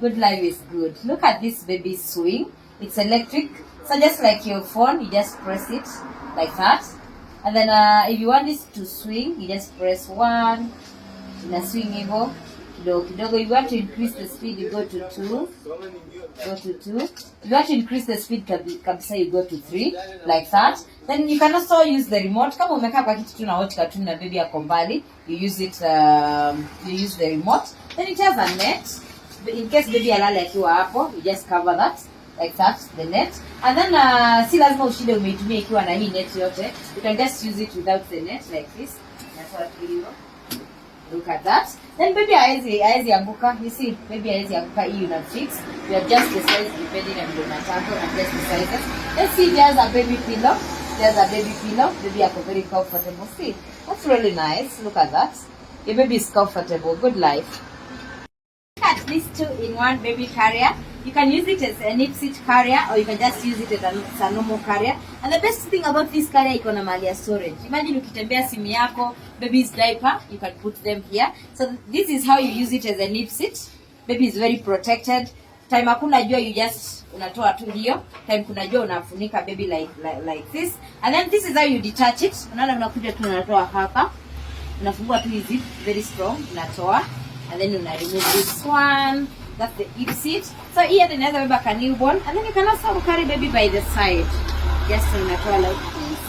Good life is good. Look at this baby swing. It's electric. So just like your phone, you just press it like that. And then if you want this to swing, you just press 1. Ina swing hivyo kidogo kidogo. You want to increase the speed, you go to 2. Go to 2. If you want to increase the speed kabisa, you go to 3 like that. Then you can also use the remote. Kama umekaa kwa kitu tu na watch cartoon na baby yako mbali, you use it, you use the remote. Then it has a net. In case baby alale akiwa hapo, you just cover that like that, the net. And then si lazima ushinde umeitumia ikiwa na hii net yote. You can just use it without the net like this. That's what we do. Look at that. Then baby haezi anguka. You see, baby haezi anguka. Hii una fix. You adjust the size depending on your matako, adjust the sizes. Let's see, there's a baby pillow. There's a baby pillow. Baby are very comfortable. See, that's really nice. Look at that. Your baby is comfortable. Good life. Look at this 2-in-1 baby carrier. You can use it as a nip seat carrier, or you can just use it as a normal carrier. And the best thing about this carrier, iko na mahali ya storage. Imagine ukitembea simu yako, baby's diaper, you can put them here. So this is how you use it as a nip seat. Baby is very protected. Time hakuna jua, you just unatoa tu hiyo. Time kuna jua unafunika baby like this. And then this is how you detach it. Unaona unakuja tu unatoa hapa. Unafungua tu hizi, very strong, unatoa. And then you remove this one. That's the hip seat. So here the next baby can newborn, and then you can also carry baby by the side. Just unatoa like this.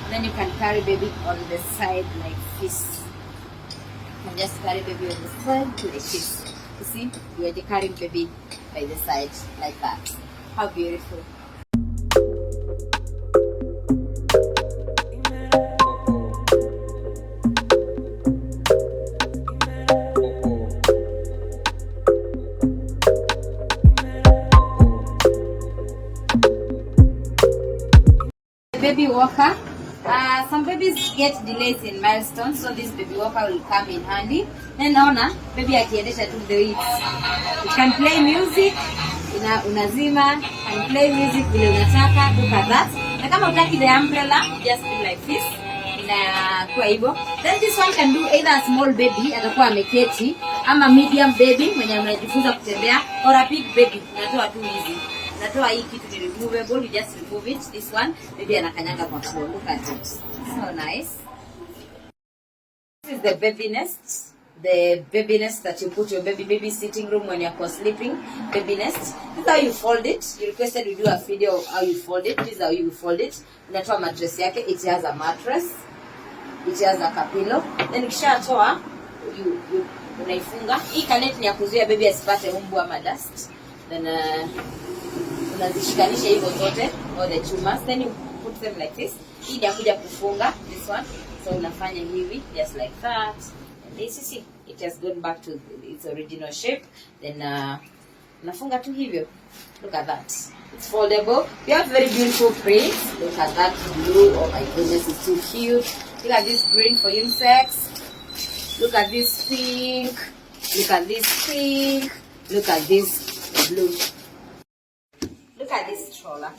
And then you can carry baby on the side like this. You can just carry baby on the side like this. You see, you are carrying baby by the side like that. How beautiful. Baby walker. Some babies get delays in milestones, so this baby walker will come in handy. Then naona baby akiendesha tu the weeks. You can play music, unazima, and play music vile unataka. Look at that. Na kama utaki the umbrella, just do like this. Inakuwa hivyo. Then this one can do either a small baby atakuwa ameketi, ama medium baby mwenye anajifunza kutembea, or a big baby. Unatoa tu hizi. Natoa hii kitu ni removable, you just remove it. This one, baby anakanyanga kwa floor. Look at it. So nice. This is the baby nest. The baby nest that you put your baby sitting room when you're sleeping. Baby nest. This is how you fold it. You requested we do a video of how you fold it. This is how you fold it. Unatoa mattress yake. It has a mattress. It has a pillow. Then ukishatoa, you unaifunga. Hii kanet ni ya kuzuia baby asipate mbu ama dust. Then unazishikanisha hizo zote, all the tumors, then you put them like this. Hii ndio kuja kufunga this one, so unafanya hivi just like that, and this you see it has gone back to its original shape. Then unafunga tu hivyo. Look at that, it's foldable. We have very beautiful prints. Look at that blue, oh my goodness, it's too cute. Look at this green for unisex. Look at this pink. Look at this pink. Look at this blue. Look at this stroller.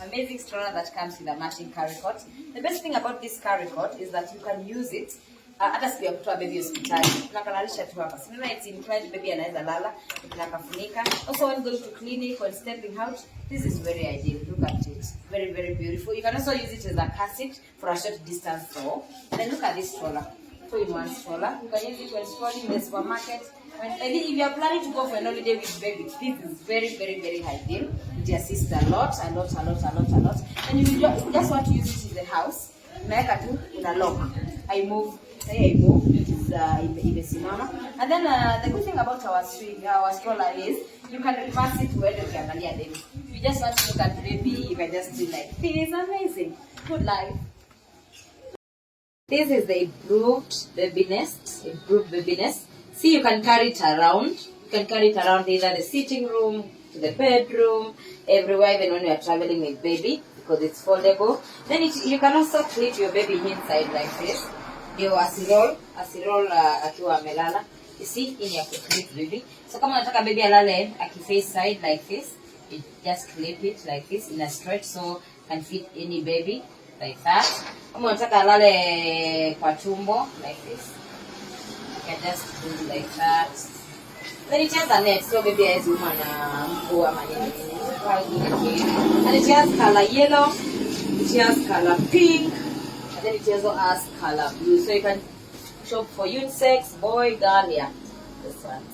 Amazing stroller that comes with a matching carry cot. The best thing about this carry cot is that you can use it hata siku ya kutoa baby hospitali. Unakalalisha tu hapa. Sina it's inclined, baby anaweza lala, unakafunika. Also when going to clinic or stepping out, this is very ideal. Look at it. Very, very beautiful. You can also use it as a car seat for a short distance though. And then look at this stroller. 2-in-1 stroller. You can use it when strolling in the supermarket. And if you are planning to go for an holiday with baby, this is very, very, very ideal. It assists a lot. And if you just want to use it in the house, unaweka tu, una lock. I move, it is imesimama. And then the good thing about our stroller is you can reverse it when you ukiangalia baby. If you just want to look at baby, you can just do like this. Amazing. Good life. This is the improved baby nest. See, you can carry it around. You can carry it around either the sitting room, to the bedroom, everywhere, even when you are traveling with baby, because it's foldable. Then you can also clip your baby inside like this. Ndio asirol akiwa amelala. You see, hii ya clip baby. So kama unataka baby alale akiface side like this, you just clip it like this in a stretch, so can fit any baby like that. Kama unataka alale kwa tumbo like this, you can just do like that. Then it has a net, so maybe as you want go and it has color yellow, it has color pink, and then it also has color blue. So you can shop for unisex, boy, girl, yeah. This one.